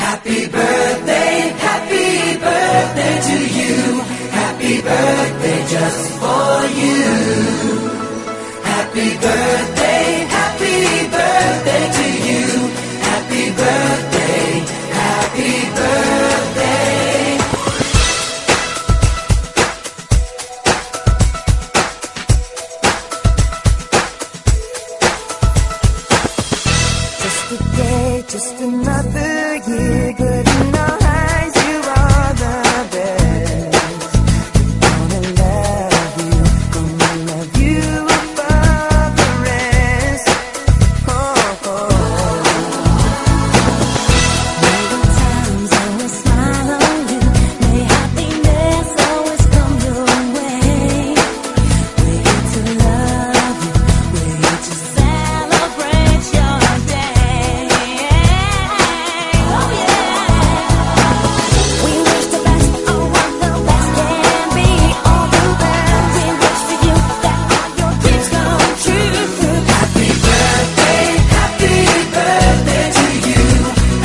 Happy birthday to you. Happy birthday just for you. Happy birthday to you. Happy birthday, happy birthday. Just a day, just another year, good in our eyes, you are the best. Gonna love you above the rest. Oh, oh. May the times always smile on you, may happiness always come your way. We're here to love you, we're here to celebrate your day. Oh yeah. We wish the best of what the best can be. All the best. We wish for you that all your dreams come true. Happy birthday to you.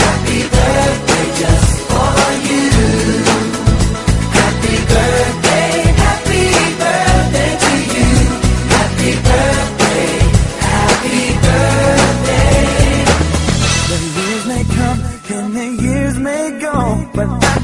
Happy birthday just for you. Happy birthday to you. Happy birthday, happy birthday. The years may come and the years may go, but I